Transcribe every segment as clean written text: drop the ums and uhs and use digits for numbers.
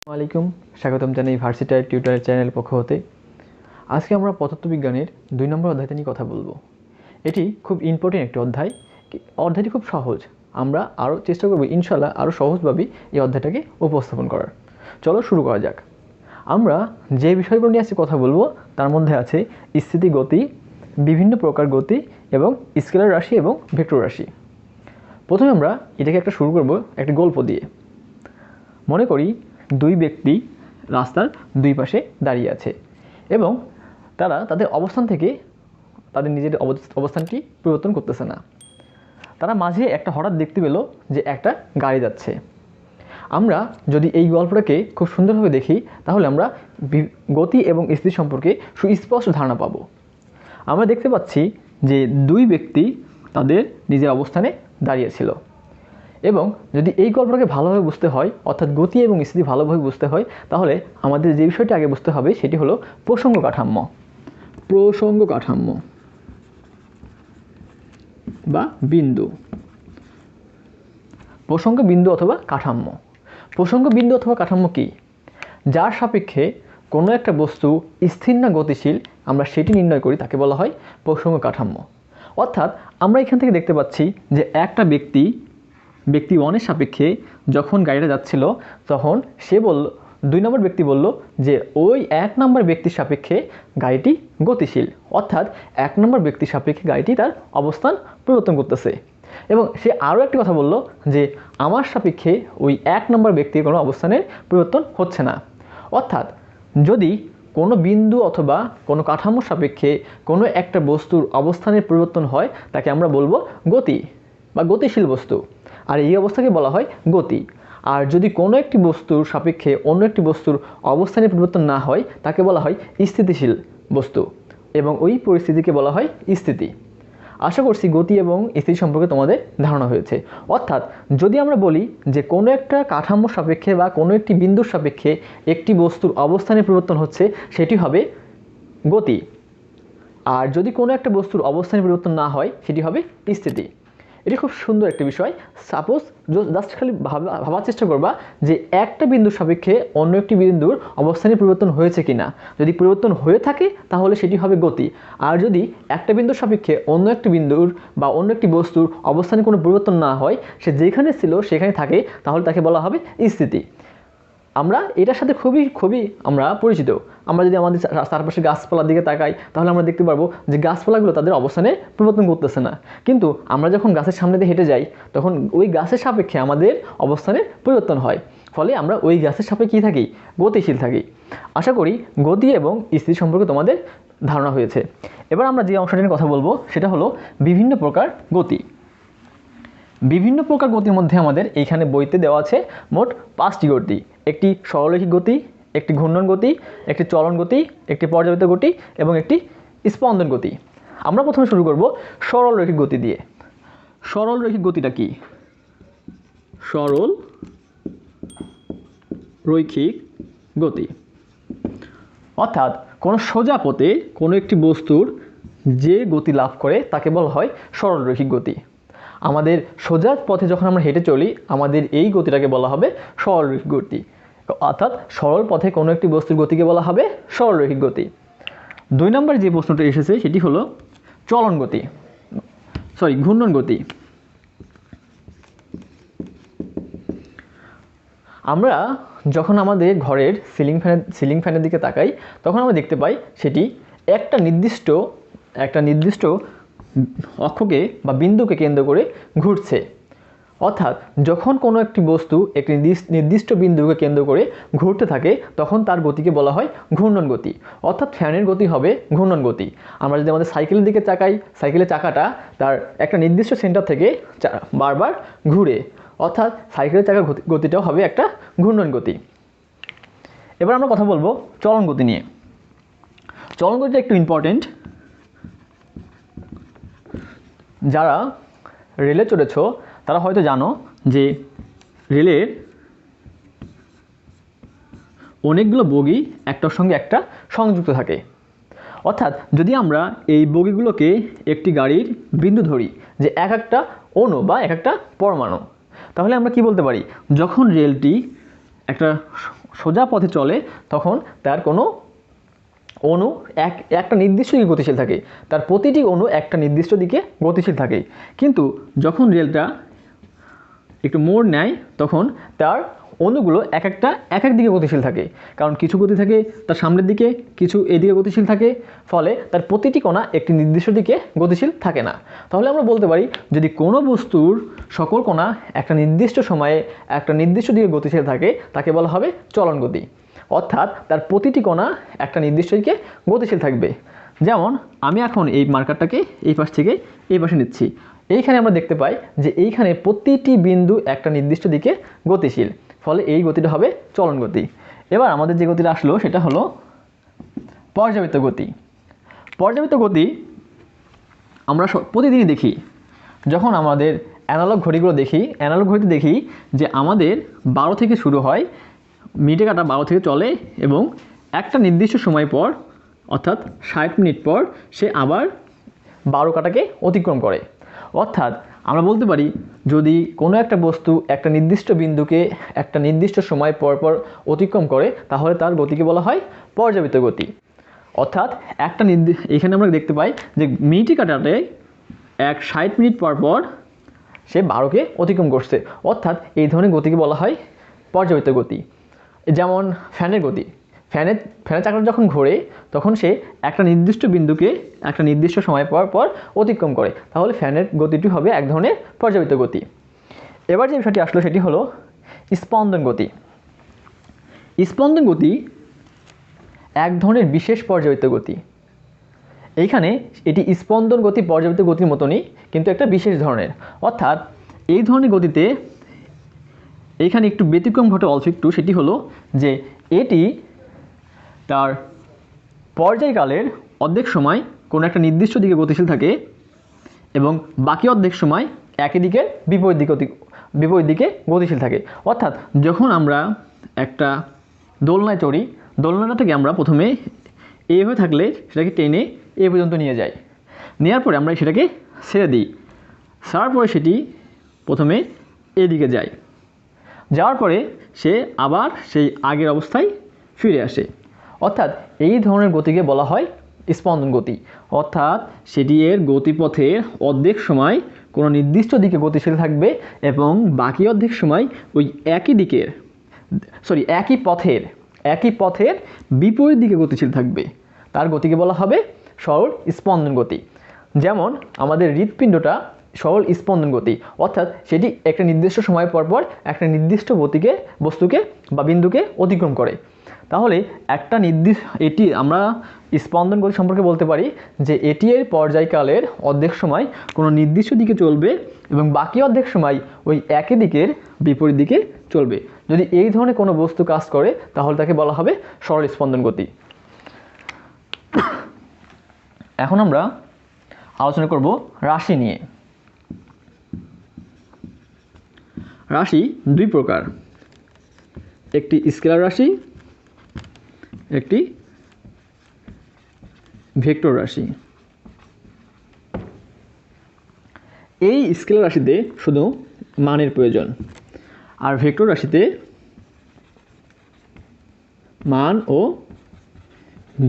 আসসালামাইকুম, স্বাগতম জানাই ভার্সিটাইর টিউটরের চ্যানেল পক্ষ হতে। আজকে আমরা পদার্থবিজ্ঞানের 2 নম্বর অধ্যায়টা নিয়ে কথা বলবো। এটি খুব ইম্পর্টেন্ট একটি অধ্যায়। অধ্যায়টি খুব সহজ। আমরা আরও চেষ্টা করব ইনশাল্লাহ আরও সহজভাবেই এই অধ্যায়টাকে উপস্থাপন করার। চলো শুরু করা যাক। আমরা যে বিষয়গুলো নিয়ে আজকে কথা বলবো তার মধ্যে আছে স্থিতি গতি, বিভিন্ন প্রকার গতি এবং স্কেলার রাশি এবং ভেক্টর রাশি। প্রথমে আমরা এটাকে শুরু করব একটা গল্প দিয়ে। মনে করি দুই ব্যক্তি রাস্তার দুই পাশে দাঁড়িয়ে আছে এবং তারা তাদের অবস্থান থেকে তাদের নিজের অবস্থানটি পরিবর্তন করতেছে না। তারা মাঝে একটা হঠাৎ দেখতে পেল যে একটা গাড়ি যাচ্ছে। আমরা যদি এই গল্পটাকে খুব সুন্দরভাবে দেখি তাহলে আমরা গতি এবং স্থিতি সম্পর্কে সুস্পষ্ট ধারণা পাব। আমরা দেখতে পাচ্ছি যে দুই ব্যক্তি তাদের নিজের অবস্থানে দাঁড়িয়েছিল এবং যদি এই গল্পটাকে ভালোভাবে বুঝতে হয়, অর্থাৎ গতি এবং স্থিতি ভালোভাবে বুঝতে হয়, তাহলে আমাদের যে বিষয়টি আগে বুঝতে হবে সেটি হলো প্রসঙ্গ কাঠাম্য। প্রসঙ্গ কাঠাম্য বা বিন্দু, প্রসঙ্গ বিন্দু অথবা কাঠাম্য। প্রসঙ্গ বিন্দু অথবা কাঠাম্য কি? যার সাপেক্ষে কোনো একটা বস্তু স্থির না গতিশীল আমরা সেটি নির্ণয় করি, তাকে বলা হয় প্রসঙ্গ কাঠাম্য। অর্থাৎ আমরা এখান থেকে দেখতে পাচ্ছি যে একটা ব্যক্তি 1-এর সাপেক্ষে যখন গাড়িটা যাচ্ছিল তখন সে বলল, 2 নম্বর ব্যক্তি বলল যে ওই 1 নম্বর ব্যক্তির সাপেক্ষে গাড়িটি গতিশীল, অর্থাৎ 1 নম্বর ব্যক্তির সাপেক্ষে গাড়িটি তার অবস্থান পরিবর্তন করতেছে। এবং সে আরও একটি কথা বলল যে আমার সাপেক্ষে ওই 1 নম্বর ব্যক্তির কোনো অবস্থানের পরিবর্তন হচ্ছে না। অর্থাৎ যদি কোনো বিন্দু অথবা কোনো কাঠামোর সাপেক্ষে কোনো একটা বস্তুর অবস্থানের পরিবর্তন হয় তাকে আমরা বলবো গতি বা গতিশীল বস্তু, আর এই অবস্থাকে বলা হয় গতি। আর যদি কোনো একটি বস্তুর সাপেক্ষে অন্য একটি বস্তুর অবস্থানের পরিবর্তন না হয় তাকে বলা হয় স্থিতিশীল বস্তু এবং ওই পরিস্থিতিকে বলা হয় স্থিতি। আশা করছি গতি এবং স্থিতি সম্পর্কে তোমাদের ধারণা হয়েছে। অর্থাৎ যদি আমরা বলি যে কোনো একটা কাঠামোর সাপেক্ষে বা কোনো একটি বিন্দুর সাপেক্ষে একটি বস্তুর অবস্থানের পরিবর্তন হচ্ছে সেটি হবে গতি, আর যদি কোনো একটা বস্তুর অবস্থানের পরিবর্তন না হয় সেটি হবে স্থিতি। এটি খুব সুন্দর একটা বিষয়। সাপোজ জাস্ট খালি ভাবার চেষ্টা করবা যে একটা বিন্দুর সাপেক্ষে অন্য একটি বিন্দুর অবস্থানের পরিবর্তন হয়েছে কিনা। যদি পরিবর্তন হয়ে থাকে তাহলে সেটি হবে গতি, আর যদি একটা বিন্দুর সাপেক্ষে অন্য একটি বিন্দুর বা অন্য একটি বস্তুর অবস্থানে কোনো পরিবর্তন না হয়, সে যেখানে ছিল সেখানে থাকে, তাহলে তাকে বলা হবে স্থিতি। আমরা এটার সাথে খুবই আমরা পরিচিত। আমরা যদি আমাদের চারপাশে গাছপালার দিকে তাকাই তাহলে আমরা দেখতে পারবো যে গাছপালাগুলো তাদের অবস্থানে পরিবর্তন করতেছে না, কিন্তু আমরা যখন গাছের সামনে দিয়ে হেঁটে যাই তখন ওই গাছের সাপেক্ষে আমাদের অবস্থানের পরিবর্তন হয়, ফলে আমরা ওই গাছের সাপেক্ষে কী থাকি? গতিশীল থাকি। আশা করি গতি এবং স্থিতি সম্পর্কে তোমাদের ধারণা হয়েছে। এবার আমরা যে অংশটা নিয়ে কথা বলবো সেটা হলো বিভিন্ন প্রকার গতি। বিভিন্ন প্রকার গতির মধ্যে আমাদের এইখানে বইতে দেওয়া আছে মোট 5টি গতি। একটি সরলরৈখিক গতি, একটি ঘূর্ণন গতি, একটি চলন গতি, একটি পর্যাবৃত্ত গতি এবং একটি স্পন্দন গতি। আমরা প্রথমে শুরু করব সরলরৈখিক গতি দিয়ে। সরলরৈখিক গতিটা কি? সরল রৈখিক গতি অর্থাৎ কোনো সোজা পথে কোনো একটি বস্তুর যে গতি লাভ করে তাকে বলা হয় সরলরৈখিক গতি। আমাদের সোজা পথে যখন আমরা হেঁটে চলি আমাদের এই গতিটাকে বলা হবে সরলরৈখিক গতি, অর্থাৎ সরল পথে কোনো একটি বস্তুর গতিকে বলা হবে সরলরৈখিক গতি। 2 নম্বর যে প্রশ্নটা এসেছে সেটি হলো ঘূর্ণন গতি। আমরা যখন আমাদের ঘরের সিলিং ফ্যানের দিকে তাকাই তখন আমরা দেখতে পাই সেটি একটা নির্দিষ্ট অক্ষকে বা বিন্দুকে কেন্দ্র করে ঘুরছে। অর্থাৎ যখন কোনো একটি বস্তু একটি নির্দিষ্ট বিন্দুকে কেন্দ্র করে ঘুরতে থাকে তখন তার গতিকে বলা হয় ঘূর্ণন গতি, অর্থাৎ ফ্যানের গতি হবে ঘূর্ণন গতি। আমরা যদি আমাদের সাইকেলের দিকে তাকাই, সাইকেলের চাকাটা তার একটা নির্দিষ্ট সেন্টার থেকে বারবার ঘুরে, অর্থাৎ সাইকেলের চাকার গতিটাও হবে একটা ঘূর্ণন গতি। এবার আমরা কথা বলবো চলন গতি নিয়ে। চলন গতিটা একটু ইম্পর্টেন্ট। যারা রেলে চড়েছ তারা হয়তো জানো যে রেলের অনেকগুলো বগি একটার সঙ্গে একটা সংযুক্ত থাকে। অর্থাৎ যদি আমরা এই বগিগুলোকে একটি গাড়ির বিন্দু ধরি যে এক একটা অণু বা এক একটা পরমাণু, তাহলে আমরা কি বলতে পারি? যখন রেলটি একটা সোজা পথে চলে তখন তার কোনো অণু একটা নির্দিষ্ট দিকে গতিশীল থাকে, তার প্রতিটি অণু একটা নির্দিষ্ট দিকে গতিশীল থাকে। কিন্তু যখন রেলটা একটু মোড় নেয় তখন তার অণুগুলো এক এক দিকে গতিশীল থাকে, কারণ কিছু গতি থাকে তার সামনের দিকে, কিছু এদিকে গতিশীল থাকে, ফলে তার প্রতিটি কণা একটি নির্দিষ্ট দিকে গতিশীল থাকে না। তাহলে আমরা বলতে পারি যদি কোনো বস্তুর সকল কণা একটা নির্দিষ্ট সময়ে একটা নির্দিষ্ট দিকে গতিশীল থাকে তাকে বলা হবে চলন গতি, অর্থাৎ তার প্রতিটি কণা একটা নির্দিষ্ট দিকে গতিশীল থাকবে। যেমন আমি এখন এই মার্কারটাকে এই পাশ থেকে এই পাশে নিচ্ছি, এইখানে আমরা দেখতে পাই যে এইখানে প্রতিটি বিন্দু একটা নির্দিষ্ট দিকে গতিশীল, ফলে এই গতিটা হবে চলন গতি। এবার আমাদের যে গতিটা আসলো সেটা হলো পর্যাবৃত্ত গতি। পর্যাবৃত্ত গতি আমরা প্রতিদিনই দেখি, যখন আমাদের অ্যানালগ ঘড়িগুলো দেখি, অ্যানালগ ঘড়িতে দেখি যে আমাদের 12 থেকে শুরু হয়, মিনিটে কাটা 12 থেকে চলে এবং একটা নির্দিষ্ট সময় পর অর্থাৎ 60 মিনিট পর সে আবার 12 কাটাকে অতিক্রম করে। অর্থাৎ আমরা বলতে পারি যদি কোনো একটা বস্তু একটা নির্দিষ্ট বিন্দুকে একটা নির্দিষ্ট সময় পর পর অতিক্রম করে তাহলে তার গতিকে বলা হয় পর্যাবৃত্ত গতি। অর্থাৎ এখানে আমরা দেখতে পাই যে মিনিটে কাটাতে 60 মিনিট পর পর সে 12কে অতিক্রম করছে, অর্থাৎ এই ধরনের গতিকে বলা হয় পর্যাবৃত্ত গতি। যেমন ফ্যানের গতি, ফ্যানের চাকাটা যখন ঘোরে তখন সে একটা নির্দিষ্ট বিন্দুকে একটা নির্দিষ্ট সময় পর পর অতিক্রম করে, তাহলে ফ্যানের গতিটি হবে এক ধরনের পর্যাবৃত্ত গতি। এবার যে বিষয়টি আসলো সেটি হলো স্পন্দন গতি। স্পন্দন গতি এক ধরনের বিশেষ পর্যাবৃত্ত গতি। এইখানে এটি স্পন্দন গতি পর্যাবৃত্ত গতির মতনই, কিন্তু একটা বিশেষ ধরনের। অর্থাৎ এই ধরনের গতিতে এইখানে একটু ব্যতিক্রম ঘটে অল্প একটু, সেটি হলো যে এটি তার পর্যায়কালের অর্ধেক সময় কোনো একটা নির্দিষ্ট দিকে গতিশীল থাকে এবং বাকি অর্ধেক সময় একই দিকে বিপরীত দিকে গতিশীল থাকে। অর্থাৎ যখন আমরা একটা দোলনায় চড়ি, দোলনাটা থেকে আমরা প্রথমে এ হয়ে থাকলে সেটাকে টেনে এ পর্যন্ত নিয়ে যাই, নেওয়ার পরে আমরা সেটাকে ছেড়ে দিই, ছাড়ার পরে সেটি প্রথমে এদিকে যায়, যাওয়ার পরে সে আবার সেই আগের অবস্থায় ফিরে আসে। অর্থাৎ এই ধরনের গতিকে বলা হয় স্পন্দন গতি। অর্থাৎ সেটি এর গতিপথের অর্ধেক সময় কোনো নির্দিষ্ট দিকে গতিশীল থাকবে এবং বাকি অর্ধেক সময় ওই একই পথের বিপরীত দিকে গতিশীল থাকবে, তার গতিকে বলা হবে সরল স্পন্দন গতি। যেমন আমাদের হৃৎপিণ্ডটা সরল স্পন্দন গতি, অর্থাৎ সেটি একটা নির্দিষ্ট সময় পর পর একটা নির্দিষ্ট বস্তুকে বা বিন্দুকে অতিক্রম করে। তাহলে এটি আমরা স্পন্দন গতি সম্পর্কে বলতে পারি যে এটি এর পর্যায়কালের অর্ধেক সময় কোনো নির্দিষ্ট দিকে চলবে এবং বাকি অর্ধেক সময় ওই একই দিকের বিপরীত দিকে চলবে। যদি এই ধরনের কোনো বস্তু কাজ করে তাহলে তাকে বলা হবে সরল স্পন্দন গতি। এখন আমরা আলোচনা করব রাশি নিয়ে। রাশি দুই প্রকার, একটি স্কেলার রাশি, একটি ভেক্টর রাশি। এই স্কেলার রাশিতে শুধু মানের প্রয়োজন, আর ভেক্টর রাশিতে মান ও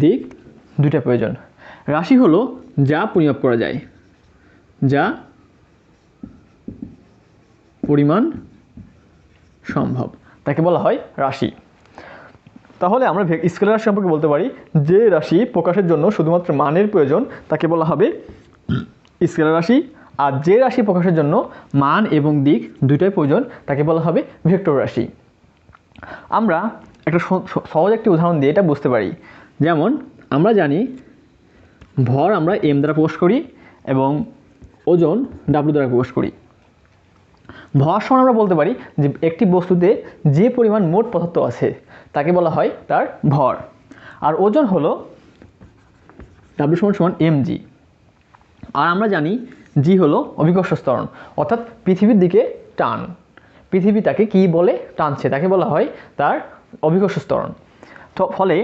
দিক দুইটা প্রয়োজন। রাশি হলো যা পরিমাপ করা যায়, যা পরিমাণ সম্ভব, তাকে বলা হয় রাশি। তাহলে আমরা স্কেলার রাশি সম্পর্কে বলতে পারি যে রাশি প্রকাশের জন্য শুধুমাত্র মানের প্রয়োজন তাকে বলা হবে স্কেলার রাশি, আর যে রাশি প্রকাশের জন্য মান এবং দিক দুইটাই প্রয়োজন তাকে বলা হবে ভেক্টর রাশি। আমরা একটা সহজ একটি উদাহরণ দিয়ে এটা বুঝতে পারি। যেমন আমরা জানি ভর আমরা m দ্বারা প্রকাশ করি এবং ওজন w দ্বারা প্রকাশ করি। ভর সমান আমরা বলতে পারি যে একটি বস্তুতে যে পরিমাণ মোট পদার্থ আছে তাকে বলা হয় তার ভর, আর ওজন হলো w সমান mg। আর আমরা জানি g হলো অভিকর্ষ ত্বরণ, অর্থাৎ পৃথিবীর দিকে টান, পৃথিবী তাকে কি বলে টানছে তাকে বলা হয় তার অভিকর্ষ ত্বরণ। তো ফলে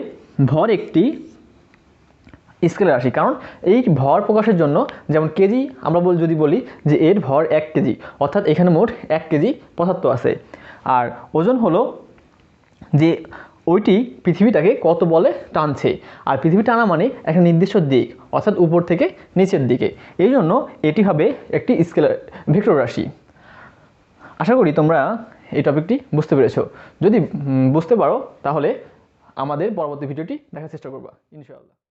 ভর একটি স্কেলার রাশি, কারণ এই ভর প্রকাশের জন্য যেমন কেজি আমরা যদি বলি যে এর ভর 1 কেজি, অর্থাৎ এখানে মোট 1 কেজি পদার্থ আছে। আর ওজন হলো যে ওইটি পৃথিবীটাকে কত বলে টানছে। আর পৃথিবী টানা মানে একটা নির্দিষ্ট দিক, অর্থাৎ উপর থেকে নিচের দিকে। এই জন্য এটি হবে একটি স্কেলার ভেক্টর রাশি। আশা করি তোমরা এই টপিকটি বুঝতে পেরেছো। যদি বুঝতে পারো তাহলে আমাদের পরবর্তী ভিডিওটি দেখার চেষ্টা করবা ইনশাআল্লাহ।